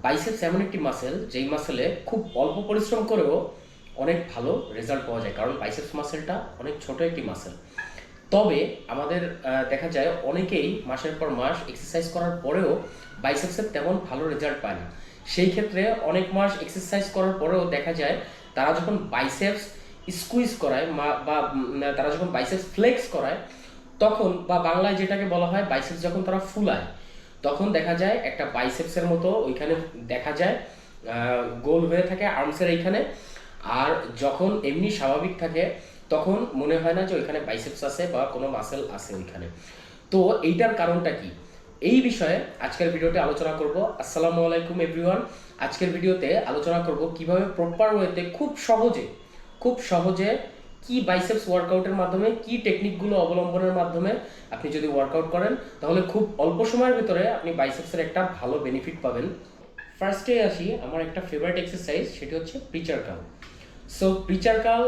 Biceps এমন একটি muscle যেই মাসেলে খুব অল্প পরিশ্রম করেও অনেক ভালো রেজাল্ট পাওয়া যায়, কারণ বাইসেপস মাসেলটা অনেক ছোট একটি মাসেল। তবে আমাদের দেখা যায় অনেকেই মাসের পর মাস এক্সারসাইজ করার পরেও বাইসেপসের তেমন ভালো রেজাল্ট পায় না। সেই ক্ষেত্রে অনেক মাস এক্সারসাইজ করার পরেও দেখা যায় তারা যখন বাইসেপস স্কুইজ করায় তারা যখন বাইসেপস ফ্লেক্স করায়, তখন বা বাংলায় যেটাকে বলা হয় বাইসেপস যখন তারা ফুলায়, তখন দেখা যায় একটা বাইসেপসের মতো ওইখানে দেখা যায় গোল হয়ে থাকে আর্মসের এইখানে। আর যখন এমনি স্বাভাবিক থাকে তখন মনে হয় না যে ওইখানে বাইসেপস আছে বা কোনো মাসেল আছে ওইখানে। তো এইটার কারণটা কি, এই বিষয়ে আজকের ভিডিওতে আলোচনা করব। আসসালামু আলাইকুম এভরিওয়ান। আজকের ভিডিওতে আলোচনা করব কিভাবে প্রপার ওয়েতে খুব সহজে কি বাইসেপস ওয়ার্কআউটের মাধ্যমে কি টেকনিকগুলো অবলম্বনের মাধ্যমে আপনি যদি ওয়ার্কআউট করেন তাহলে খুব অল্প সময়ের ভিতরে আপনি বাইসেপসের একটা ভালো বেনিফিট পাবেন। ফার্স্টে আসি আমার একটা ফেভারিট এক্সারসাইজ, সেটি হচ্ছে preacher curl. So preacher curl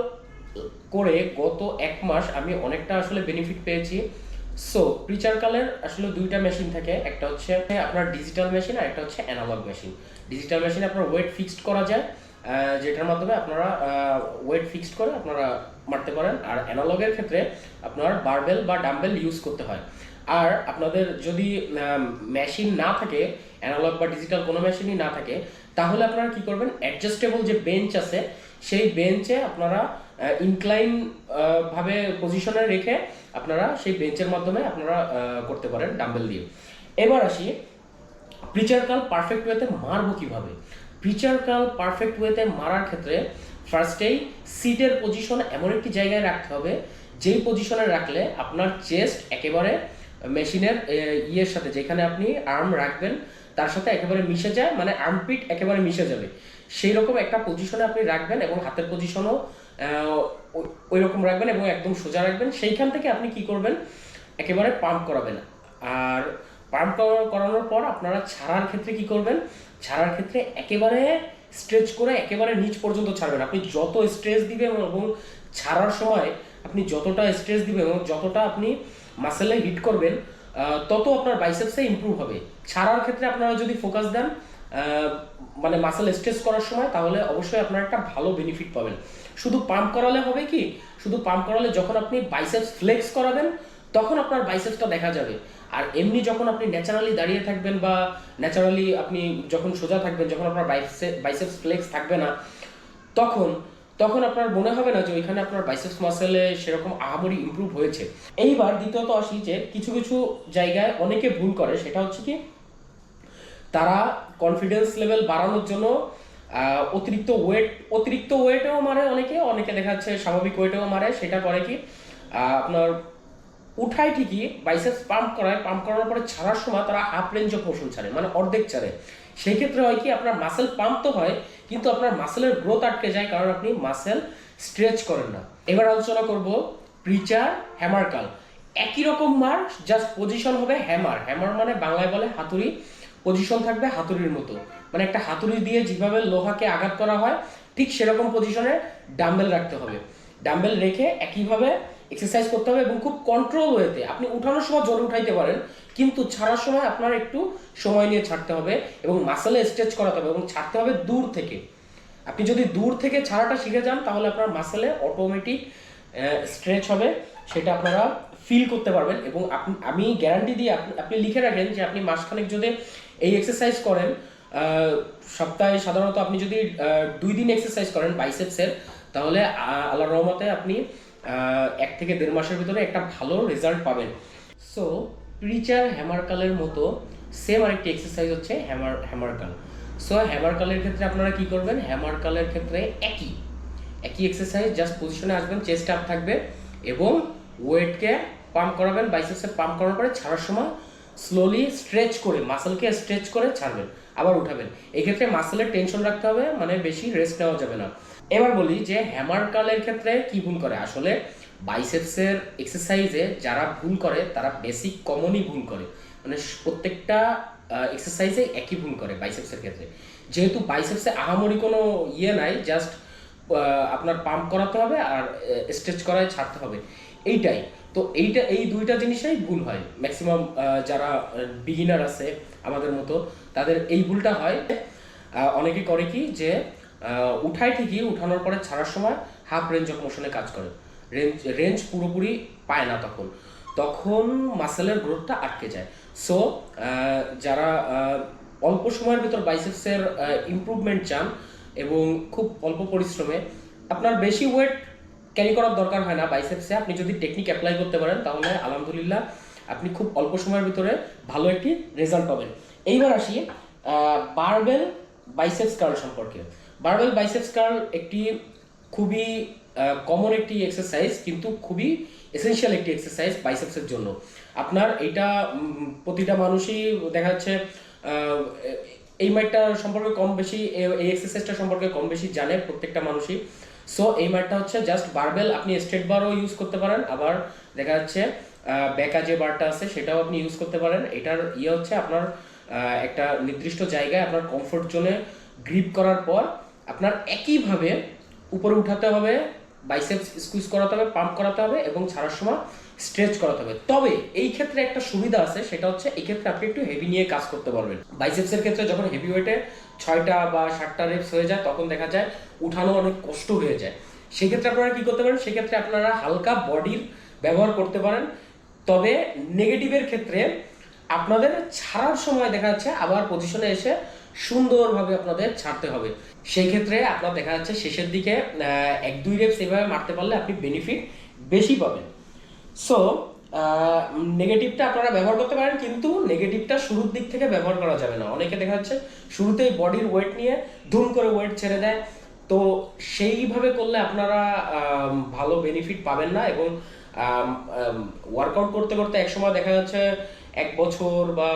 করে গত এক মাস আমি অনেকটা আসলে বেনিফিট পেয়েছি। সো প্রিচার কার্লের আসলে দুইটা মেশিন থাকে, একটা হচ্ছে আপনার ডিজিটাল মেশিন আর একটা হচ্ছে অ্যানালগ মেশিন। ডিজিটাল মেশিনে আপনার ওয়েট ফিক্সড করা যায়, যেটার মাধ্যমে আপনারা ওয়েট ফিক্সড করে আপনারা মারতে পারেন। আর অ্যানালগের ক্ষেত্রে আপনার বারবেল বা ডাম্বেল ইউজ করতে হয়। আর আপনাদের যদি মেশিন না থাকে, অ্যানালগ বা ডিজিটাল কোনো মেশিনই না থাকে, তাহলে আপনারা কি করবেন, অ্যাডজাস্টেবল যে বেঞ্চ আছে সেই বেঞ্চে আপনারা ইনক্লাইন ভাবে পজিশনে রেখে আপনারা সেই বেঞ্চের মাধ্যমে আপনারা করতে পারেন ডাম্বেল দিয়ে। এবার আসি প্রিচার কার্ল পারফেক্ট ওয়েতে মারবো কিভাবে। প্রিচার কার্ল পারফেক্ট ওয়েতে মারার ক্ষেত্রে ফার্স্টেই সিটের পজিশন এমন একটি জায়গায় রাখতে হবে যেই পজিশনে রাখলে আপনার চেস্ট একেবারে মেশিনের ইয়ের সাথে, যেখানে আপনি আর্ম রাখবেন তার সাথে একেবারে মিশে যায়, মানে আর্মপিট একেবারে মিশে যাবে সেই রকম একটা পজিশনে আপনি রাখবেন, এবং হাতের পজিশনও ওই রকম রাখবেন এবং একদম সোজা রাখবেন। সেইখান থেকে আপনি কি করবেন, একেবারে পাম্প করাবেন। আর পাম্প করানোর পর আপনারা ছাড়ার ক্ষেত্রে কি করবেন, ছাড়ার ক্ষেত্রে একেবারে স্ট্রেচ করে একেবারে নিচ পর্যন্ত ছাড়বেন। আপনি যত স্ট্রেচ দিবেন এবং ছাড়ার সময় আপনি যতটা স্ট্রেচ দিবেন এবং যতটা আপনি মাসেলে হিট করবেন, তত আপনার বাইসেপসে ইমপ্রুভ হবে। ছাড়ার ক্ষেত্রে আপনারা যদি ফোকাস দেন মানে মাসেল স্ট্রেচ করার সময়, তাহলে অবশ্যই আপনারা একটা ভালো বেনিফিট পাবেন। শুধু পাম্প করালে হবে কি, শুধু পাম্প করালে যখন আপনি বাইসেপস ফ্লেক্স করাবেন তখন আপনার বাইসেপসটা দেখা যাবে। আর এমনি যখন আপনি ন্যাচারালি দাঁড়িয়ে থাকবেন বা ন্যাচারালি আপনি যখন সোজা থাকবেন, যখন আপনার বাইসেপস ফ্লেক্স থাকবে না, তখন তখন আপনার মনে হবে না যে ওইখানে আপনার বাইসেপস মাসেলে সেরকম আহামরি ইমপ্রুভ হয়েছে। এইবার দ্বিতীয়ত আসি যে কিছু কিছু জায়গায় অনেকে ভুল করে, সেটা হচ্ছে কি তারা কনফিডেন্স লেভেল বাড়ানোর জন্য অতিরিক্ত ওয়েটেও মারে, অনেকে দেখা যাচ্ছে স্বাভাবিক ওয়েটেও মারে। সেটা করে কি আপনার উঠায় ঠিকই বাইসেপস পাম্প করায়, পাম্প করানোর পরে ছাড়ার সময় তারা হাফ রেঞ্জ অফ মোশন ছাড়ে, মানে অর্ধেক ছাড়ে। সেই ক্ষেত্রে হয় কি আপনার মাসেল পাম্প তো হয় কিন্তু আপনার মাসেলের গ্রোথ আটকে যায়, কারণ আপনি মাসেল স্ট্রেচ করেন না। এবার আলোচনা করব প্রিচার হ্যামার কার্ল। একই রকম মার, জাস্ট পজিশন হবে হ্যামার। হ্যামার মানে বাংলায় বলে হাতুড়ি, পজিশন থাকবে হাতুড়ির মতো, মানে একটা হাতুড়ি দিয়ে যেভাবে লোহাকে আঘাত করা হয় ঠিক সেরকম পজিশনে ডাম্বেল রাখতে হবে। ডাম্বেল রেখে একইভাবে এক্সারসাইজ করতে হবে এবং খুব কন্ট্রোল ওয়েতে। আপনি উঠানোর সময় জোরে উঠাইতে পারেন, কিন্তু ছাড়ার সময় আপনার একটু সময় নিয়ে ছাড়তে হবে এবং মাসেলে স্ট্রেচ করাতে হবে এবং ছাড়তে হবে দূর থেকে। আপনি যদি দূর থেকে ছাড়াটা শিখে যান তাহলে আপনার মাসেলে অটোমেটিক স্ট্রেচ হবে, সেটা আপনারা ফিল করতে পারবেন। এবং আমি গ্যারান্টি দিয়ে আপনি লিখে রাখেন যে আপনি মাসখানেক যদি এই এক্সারসাইজ করেন, সপ্তাহে সাধারণত আপনি যদি 2 দিন এক্সারসাইজ করেন বাইসেপসের, তাহলে আল্লাহর রহমতে আপনি 1 থেকে 1.5 মাসের ভিতরে একটা ভালো রেজাল্ট পাবেন। সো প্রিচার হ্যামার কার্লের মতো সেম আরেকটি এক্সারসাইজ হচ্ছে হ্যামার কার্ল। সো হ্যামার কার্লের ক্ষেত্রে আপনারা কি করবেন, হ্যামার কার্লের ক্ষেত্রে একই এক্সারসাইজ, জাস্ট পজিশনে আসবেন, চেস্ট আপ থাকবে এবং ওয়েটকে পাম্প করাবেন। বাইসেপসে পাম্প করার পরে ছাড়ার সময় স্লোলি স্ট্রেচ করে, মাসেলকে স্ট্রেচ করে ছাড়বেন, আবার উঠাবেন। এই ক্ষেত্রে মাসেলের টেনশন রাখতে হবে, মানে বেশি রেস্ট নেওয়া যাবে না। এবার বলি যে হ্যামার কার্লের ক্ষেত্রে কি ভুল করে। আসলে বাইসেপসের এক্সারসাইজে যারা ভুল করে তারা বেসিক কমনই ভুল করে, মানে প্রত্যেকটা এক্সারসাইজে একই ভুল করে বাইসেপসের ক্ষেত্রে। যেহেতু বাইসেপসে আহামরি কোনো ইয়ে নাই, জাস্ট আপনার পাম্প করাতে হবে আর স্ট্রেচ করায় ছাড়তে হবে, এইটাই। তো এই দুইটা জিনিসই ভুল হয় ম্যাক্সিমাম যারা বিগিনার আছে আমাদের মতো, তাদের এই ভুলটা হয়। অনেকে করে কি যে উঠায় ঠিকই, উঠানোর পরে ছাড়ার সময় হাফ রেঞ্জ অফ মোশনে কাজ করে, রেঞ্জ পুরোপুরি পায় না, তখন তখন মাসেলের গ্রোথটা আটকে যায়। সো যারা অল্প সময়ের ভিতর বাইসেপসের ইমপ্রুভমেন্ট চান এবং খুব অল্প পরিশ্রমে, আপনার বেশি ওয়েট ক্যারি করার দরকার হয় না বাইসেপসে, আপনি যদি টেকনিক অ্যাপ্লাই করতে পারেন তাহলে আলহামদুলিল্লাহ আপনি খুব অল্প সময়ের ভিতরে ভালো একটি রেজাল্ট পাবেন। এইবার আসি বারবেল বাইসেপস কার্ল সম্পর্কে। বারবেল বাইসেপস কার্ল একটি খুবই কমন একটি এক্সারসাইজ, কিন্তু খুবই এসেনশিয়াল একটি এক্সারসাইজ বাইসেপসের জন্য। আপনার এটা প্রতিটা মানুষই দেখা যাচ্ছে এই মাইটটা সম্পর্কে কম বেশি, এই এক্সারসাইজটা সম্পর্কে কম বেশি জানে প্রত্যেকটা মানুষই। সো এই মাইটটা হচ্ছে জাস্ট বারবেল, আপনি স্ট্রেট বারও ইউজ করতে পারেন, আবার দেখা যাচ্ছে ব্যাকা যে বারটা আছে সেটাও আপনি ইউজ করতে পারেন। এটার হচ্ছে আপনার একটা নির্দিষ্ট জায়গায় আপনার কমফোর্ট জোনে গ্রিপ করার পর আপনার একইভাবে উপরে উঠাতে হবে, বাইসেপস স্কুইজ করাতে হবে, পাম্প করাতে হবে এবং ছাড়ার সময় স্ট্রেচ করাতে হবে। তবে এই ক্ষেত্রে একটা সুবিধা আছে, সেটা হচ্ছে এই ক্ষেত্রে আপনি একটু হেভি নিয়ে কাজ করতে পারবেন। বাইসেপসের ক্ষেত্রে যখন হেভি ওয়েটে 6টা বা 7টা রেপস হয়ে যায় তখন দেখা যায় উঠানো অনেক কষ্ট হয়ে যায়। সেক্ষেত্রে আপনারা কি করতে পারেন, সেক্ষেত্রে আপনারা হালকা বডির ব্যবহার করতে পারেন। তবে নেগেটিভের ক্ষেত্রে আপনাদের ছাড়ার সময় দেখা যাচ্ছে আবার পজিশনে এসে সুন্দরভাবে আপনাদের ছাড়তে হবে। সেই ক্ষেত্রে আপনার দেখা যাচ্ছে শেষের দিকে 1-2 রেপস এভাবে মারতে পারলে আপনি বেনিফিট বেশি পাবেন। সো নেগেটিভটা আপনারা ব্যবহার করতে পারেন, কিন্তু নেগেটিভটা শুরুর দিক থেকে ব্যবহার করা যাবে না। অনেকে দেখা যাচ্ছে শুরুতেই বডির ওয়েট নিয়ে ধুম করে ওয়েট ছেড়ে দেয়, তো সেইভাবে করলে আপনারা ভালো বেনিফিট পাবেন না। এবং ওয়ার্কআউট করতে করতে একসময় দেখা যাচ্ছে 1 বছর বা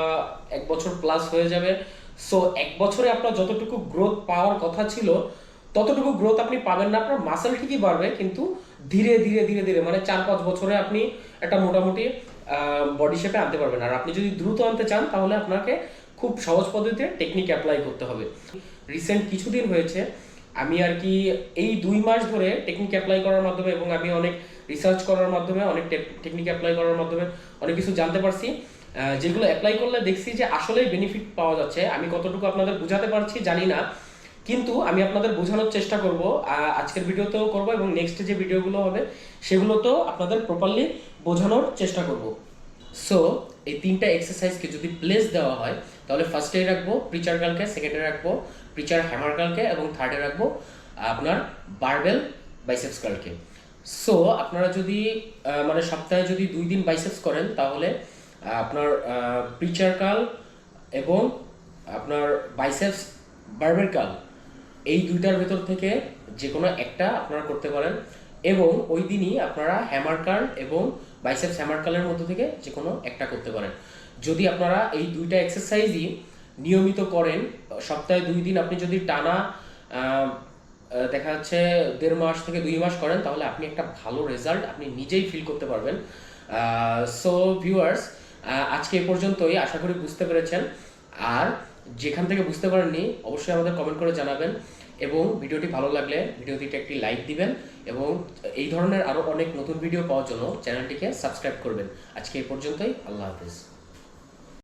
1 বছর প্লাস হয়ে যাবে। সো 1 বছরে আপনার যতটুকু গ্রোথ পাওয়ার কথা ছিল ততটুকু গ্রোথ আপনি পাবেন না। আপনার মাসেল ঠিকই বাড়বে, কিন্তু ধীরে ধীরে ধীরে ধীরে, মানে 4-5 বছরে আপনি একটা মোটামুটি বডি শেপে আনতে পারবেন। আর আপনি যদি দ্রুত আনতে চান তাহলে আপনাকে খুব সহজ পদ্ধতিতে টেকনিক অ্যাপ্লাই করতে হবে। রিসেন্ট কিছুদিন হয়েছে আমি আর কি এই 2 মাস ধরে টেকনিক অ্যাপ্লাই করার মাধ্যমে এবং আমি অনেক রিসার্চ করার মাধ্যমে, অনেক টেকনিক অ্যাপ্লাই করার মাধ্যমে অনেক কিছু জানতে পারছি, যেগুলো অ্যাপ্লাই করলে দেখছি যে আসলেই বেনিফিট পাওয়া যাচ্ছে। আমি কতটুকু আপনাদের বোঝাতে পারছি জানি না, কিন্তু আমি আপনাদের বোঝানোর চেষ্টা করব, আজকের ভিডিওতেও করব এবং নেক্সট যে ভিডিওগুলো হবে সেগুলোতেও আপনাদের প্রপারলি বোঝানোর চেষ্টা করব। সো এই 3টা এক্সারসাইজকে যদি প্লেস দেওয়া হয় তাহলে ফার্স্টে রাখবো প্রিচার কালকে, সেকেন্ডে রাখবো প্রিচার হ্যামার কালকে এবং থার্ডে রাখবো আপনার বারবেল বাইসেপস কালকে। সো আপনারা যদি মানে সপ্তাহে যদি 2 দিন বাইসেপস করেন তাহলে আপনার প্রিচার কাল এবং আপনার বাইসেপস বারবেল কাল এই 2টার ভেতর থেকে যে কোনো একটা আপনারা করতে পারেন, এবং ওই দিনই আপনারা হ্যামার কার্ল এবং বাইসেপস হ্যামার কার্লের মধ্যে থেকে যে কোনো একটা করতে পারেন। যদি আপনারা এই 2টা এক্সারসাইজই নিয়মিত করেন, সপ্তাহে 2 দিন আপনি যদি টানা দেখা যাচ্ছে 1.5 মাস থেকে 2 মাস করেন তাহলে আপনি একটা ভালো রেজাল্ট আপনি নিজেই ফিল করতে পারবেন। সো ভিউয়ার্স, আজকে এ পর্যন্তই, আশা করি বুঝতে পেরেছেন। আর যেখান থেকে বুঝতে পারেননি অবশ্যই আমাদের কমেন্ট করে জানাবেন, এবং ভিডিওটি ভালো লাগলে ভিডিওটিতে একটি লাইক দিবেন, এবং এই ধরনের আরও অনেক নতুন ভিডিও পাওয়ার জন্য চ্যানেলটিকে সাবস্ক্রাইব করবেন। আজকে এই পর্যন্তই, আল্লাহ হাফেজ।